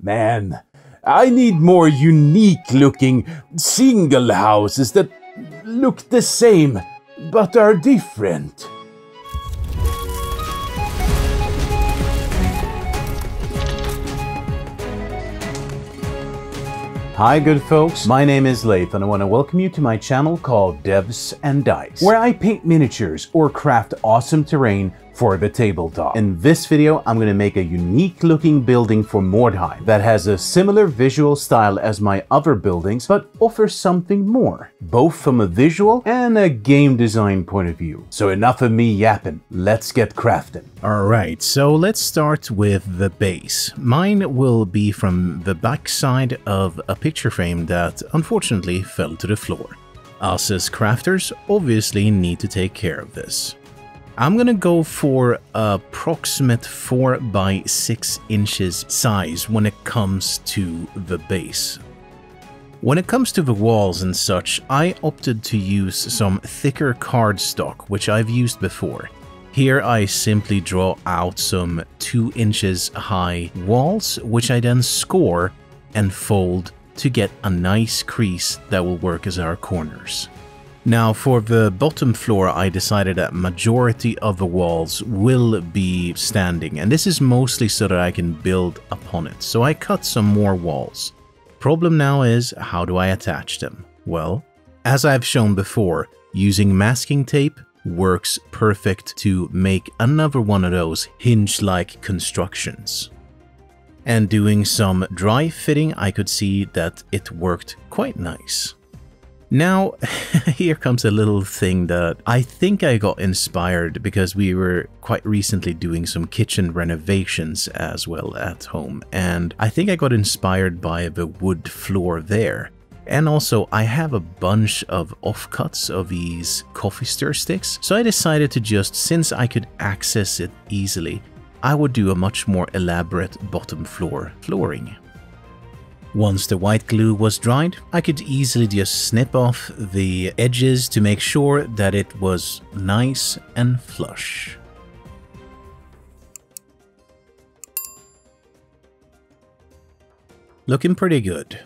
Man, I need more unique looking single houses that look the same but are different. Hi good folks, my name is Leif and I want to welcome you to my channel called Devs and Dice, where I paint miniatures or craft awesome terrain for the tabletop. In this video, I'm going to make a unique looking building for Mordheim that has a similar visual style as my other buildings, but offers something more, both from a visual and a game design point of view. So enough of me yapping, let's get crafting. Alright, so let's start with the base. Mine will be from the back side of a picture frame that unfortunately fell to the floor. Us as crafters obviously need to take care of this. I'm gonna go for approximate 4 by 6 inches size when it comes to the base. When it comes to the walls and such, I opted to use some thicker cardstock, which I've used before. Here I simply draw out some 2 inches high walls, which I then score and fold to get a nice crease that will work as our corners. Now for the bottom floor, I decided that majority of the walls will be standing, and this is mostly so that I can build upon it. So I cut some more walls. Problem now is, how do I attach them? Well, as I've shown before, using masking tape works perfect to make another one of those hinge-like constructions. And doing some dry fitting, I could see that it worked quite nice. Now, here comes a little thing that I think I got inspired because we were quite recently doing some kitchen renovations as well at home, and I think I got inspired by the wood floor there. And also, I have a bunch of offcuts of these coffee stir sticks, so I decided to just, since I could access it easily, I would do a much more elaborate bottom floor flooring. Once the white glue was dried, I could easily just snip off the edges to make sure that it was nice and flush. Looking pretty good.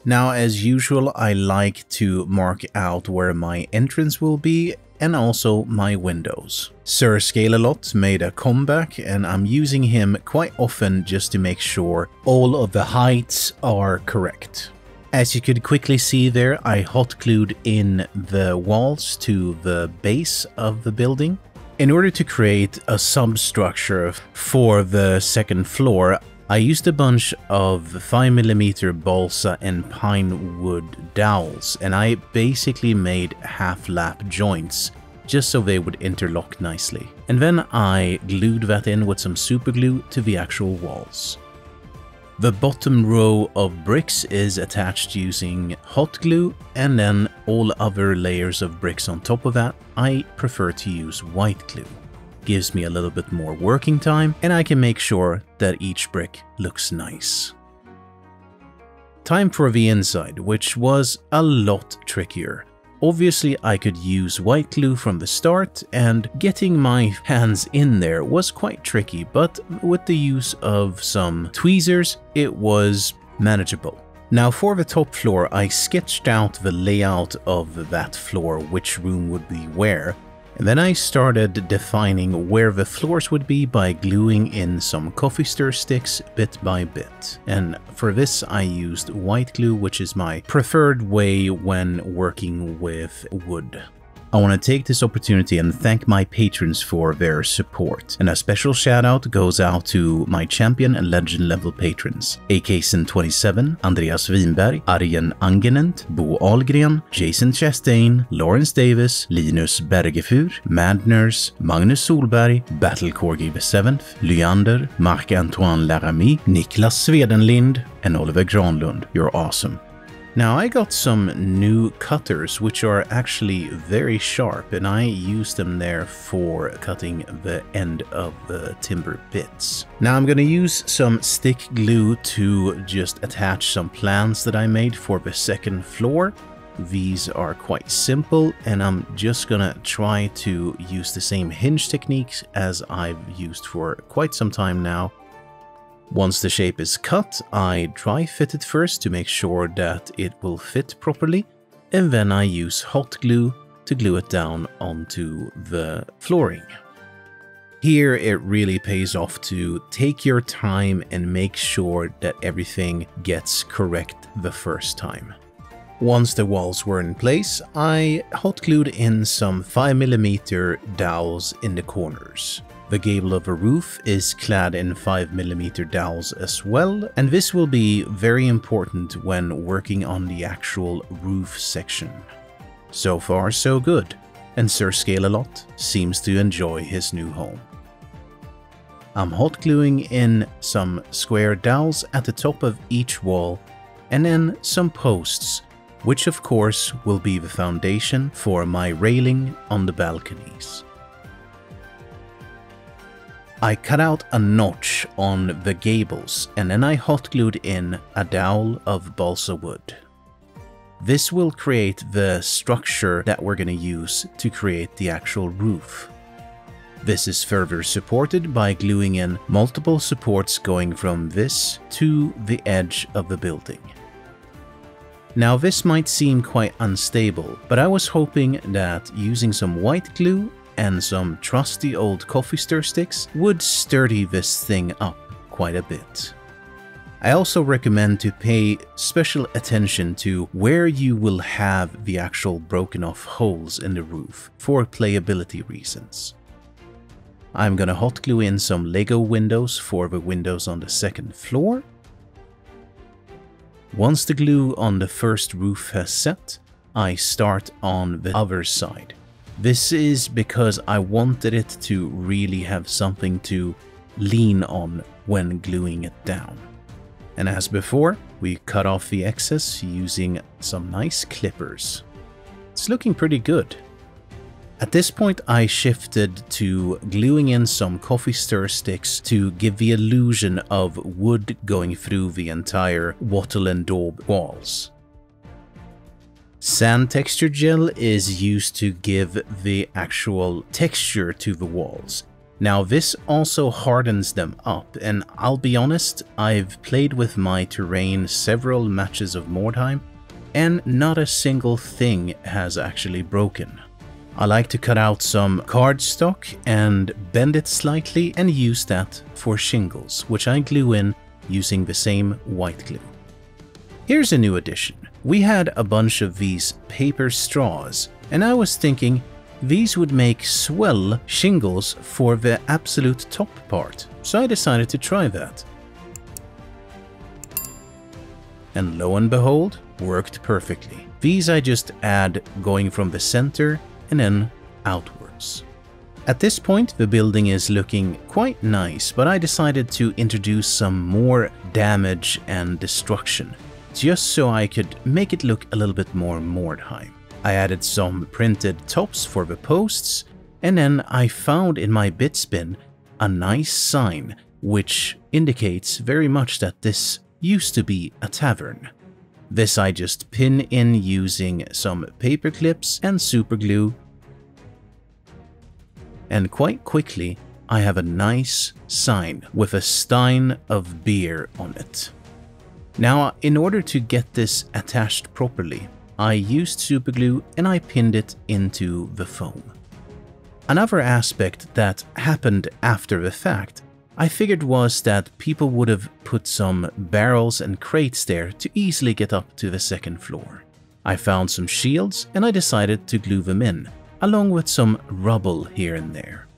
Now, as usual, I like to mark out where my entrance will be and also my windows. Sir Scale-A-Lot made a comeback and I'm using him quite often just to make sure all of the heights are correct. As you could quickly see there, I hot glued in the walls to the base of the building. In order to create a substructure for the second floor, I used a bunch of 5mm balsa and pine wood dowels, and I basically made half-lap joints just so they would interlock nicely. And then I glued that in with some super glue to the actual walls. The bottom row of bricks is attached using hot glue, and then all other layers of bricks on top of that, I prefer to use white glue. Gives me a little bit more working time, and I can make sure that each brick looks nice. Time for the inside, which was a lot trickier. Obviously, I could use white glue from the start, and getting my hands in there was quite tricky, but with the use of some tweezers, it was manageable. Now for the top floor, I sketched out the layout of that floor, which room would be where. And then I started defining where the floors would be by gluing in some coffee stir sticks bit by bit. And for this I used white glue, which is my preferred way when working with wood. I want to take this opportunity and thank my patrons for their support. And a special shout out goes out to my champion and legend level patrons: AKsen27, Andreas Winberg, Arjen Angenent, Bo Ahlgren, Jason Chastain, Lawrence Davis, Linus Bergefur, Madners, Magnus Solberg, Battlecorgi the 7th, Lyander, Marc-Antoine Laramie, Niklas Swedenlind, and Oliver Granlund. You're awesome. Now I got some new cutters which are actually very sharp, and I use them there for cutting the end of the timber bits. Now I'm gonna use some stick glue to just attach some plans that I made for the second floor. These are quite simple, and I'm just gonna try to use the same hinge techniques as I've used for quite some time now. Once the shape is cut, I dry fit it first to make sure that it will fit properly, and then I use hot glue to glue it down onto the flooring. Here it really pays off to take your time and make sure that everything gets correct the first time. Once the walls were in place, I hot glued in some 5mm dowels in the corners. The gable of a roof is clad in 5mm dowels as well, and this will be very important when working on the actual roof section. So far so good, and Sir Scale-A-Lot seems to enjoy his new home. I'm hot gluing in some square dowels at the top of each wall, and then some posts, which of course will be the foundation for my railing on the balconies. I cut out a notch on the gables, and then I hot glued in a dowel of balsa wood. This will create the structure that we're going to use to create the actual roof. This is further supported by gluing in multiple supports going from this to the edge of the building. Now this might seem quite unstable, but I was hoping that using some white glue and some trusty old coffee stir sticks would sturdy this thing up quite a bit. I also recommend to pay special attention to where you will have the actual broken off holes in the roof for playability reasons. I'm gonna hot glue in some Lego windows for the windows on the second floor. Once the glue on the first roof has set, I start on the other side. This is because I wanted it to really have something to lean on when gluing it down. And as before, we cut off the excess using some nice clippers. It's looking pretty good. At this point, I shifted to gluing in some coffee stir sticks to give the illusion of wood going through the entire wattle and daub walls. Sand texture gel is used to give the actual texture to the walls. Now this also hardens them up, and I'll be honest, I've played with my terrain several matches of Mordheim, and not a single thing has actually broken. I like to cut out some cardstock and bend it slightly and use that for shingles, which I glue in using the same white glue. Here's a new addition. We had a bunch of these paper straws, and I was thinking these would make swell shingles for the absolute top part, so I decided to try that. And lo and behold, worked perfectly. These I just add going from the center and then outwards. At this point, the building is looking quite nice, but I decided to introduce some more damage and destruction, just so I could make it look a little bit more Mordheim. I added some printed tops for the posts, and then I found in my bits bin a nice sign which indicates very much that this used to be a tavern. This I just pin in using some paper clips and super glue, and quite quickly I have a nice sign with a stein of beer on it. Now, in order to get this attached properly, I used super glue and I pinned it into the foam. Another aspect that happened after the fact, I figured was that people would have put some barrels and crates there to easily get up to the second floor. I found some shields and I decided to glue them in, along with some rubble here and there.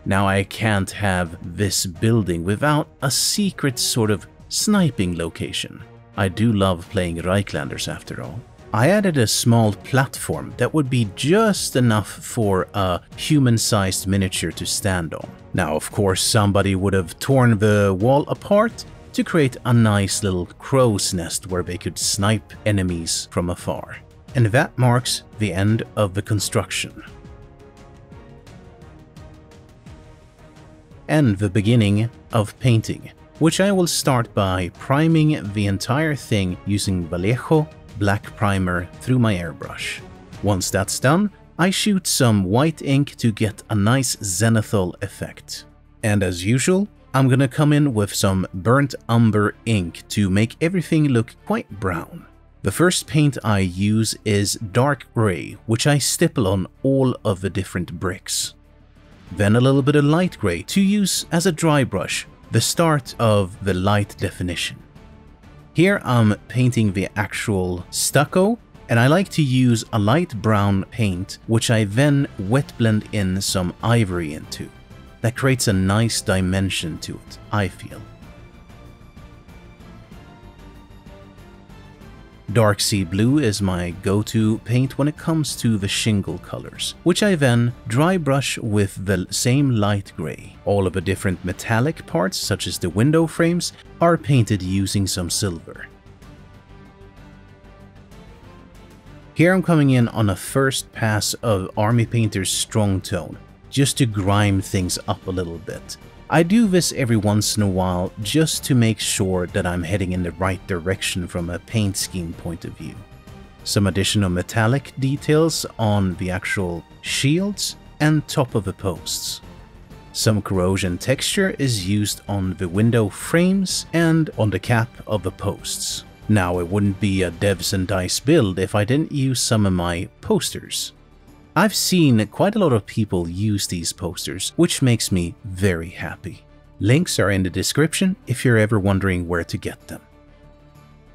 Now I can't have this building without a secret sort of sniping location. I do love playing Reichlanders after all. I added a small platform that would be just enough for a human-sized miniature to stand on. Now, of course, somebody would have torn the wall apart to create a nice little crow's nest where they could snipe enemies from afar. And that marks the end of the construction. And the beginning of painting, which I will start by priming the entire thing using Vallejo black primer through my airbrush. Once that's done, I shoot some white ink to get a nice zenithal effect. And as usual, I'm gonna come in with some burnt umber ink to make everything look quite brown. The first paint I use is dark gray, which I stipple on all of the different bricks. Then a little bit of light gray to use as a dry brush, the start of the light definition. Here I'm painting the actual stucco, and I like to use a light brown paint, which I then wet blend in some ivory into. That creates a nice dimension to it, I feel. Dark sea blue is my go-to paint when it comes to the shingle colors, which I then dry brush with the same light gray. All of the different metallic parts, such as the window frames, are painted using some silver. Here I'm coming in on a first pass of Army Painter's Strong Tone, just to grime things up a little bit. I do this every once in a while just to make sure that I'm heading in the right direction from a paint scheme point of view. Some additional metallic details on the actual shields and top of the posts. Some corrosion texture is used on the window frames and on the cap of the posts. Now, it wouldn't be a Devs and Dice build if I didn't use some of my posters. I've seen quite a lot of people use these posters, which makes me very happy. Links are in the description if you're ever wondering where to get them.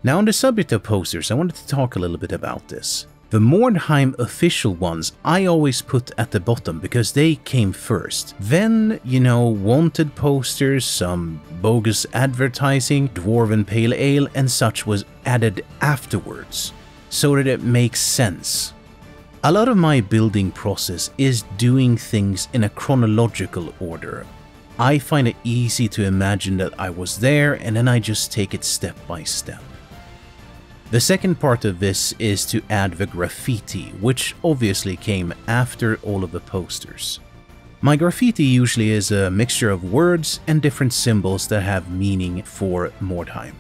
Now, on the subject of posters, I wanted to talk a little bit about this. The Mordheim official ones I always put at the bottom because they came first. Then, wanted posters, some bogus advertising, Dwarven Pale Ale and such was added afterwards, so that it makes sense. A lot of my building process is doing things in a chronological order. I find it easy to imagine that I was there and then I just take it step by step. The second part of this is to add the graffiti, which obviously came after all of the posters. My graffiti usually is a mixture of words and different symbols that have meaning for Mordheim.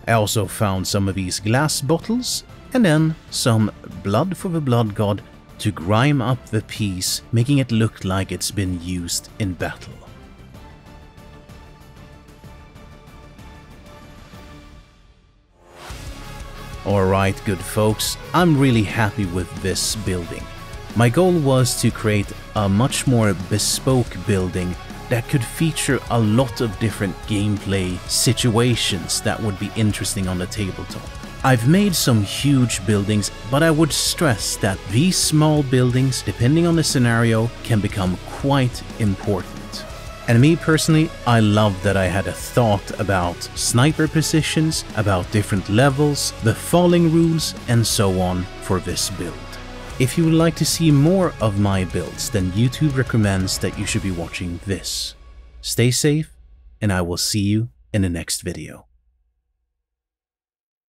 I also found some of these glass bottles and then some blood for the blood god to grime up the piece, making it look like it's been used in battle. Alright, good folks, I'm really happy with this building. My goal was to create a much more bespoke building that could feature a lot of different gameplay situations that would be interesting on the tabletop. I've made some huge buildings, but I would stress that these small buildings, depending on the scenario, can become quite important. And me personally, I love that I had a thought about sniper positions, about different levels, the falling rules, and so on for this build. If you would like to see more of my builds, then YouTube recommends that you should be watching this. Stay safe, and I will see you in the next video.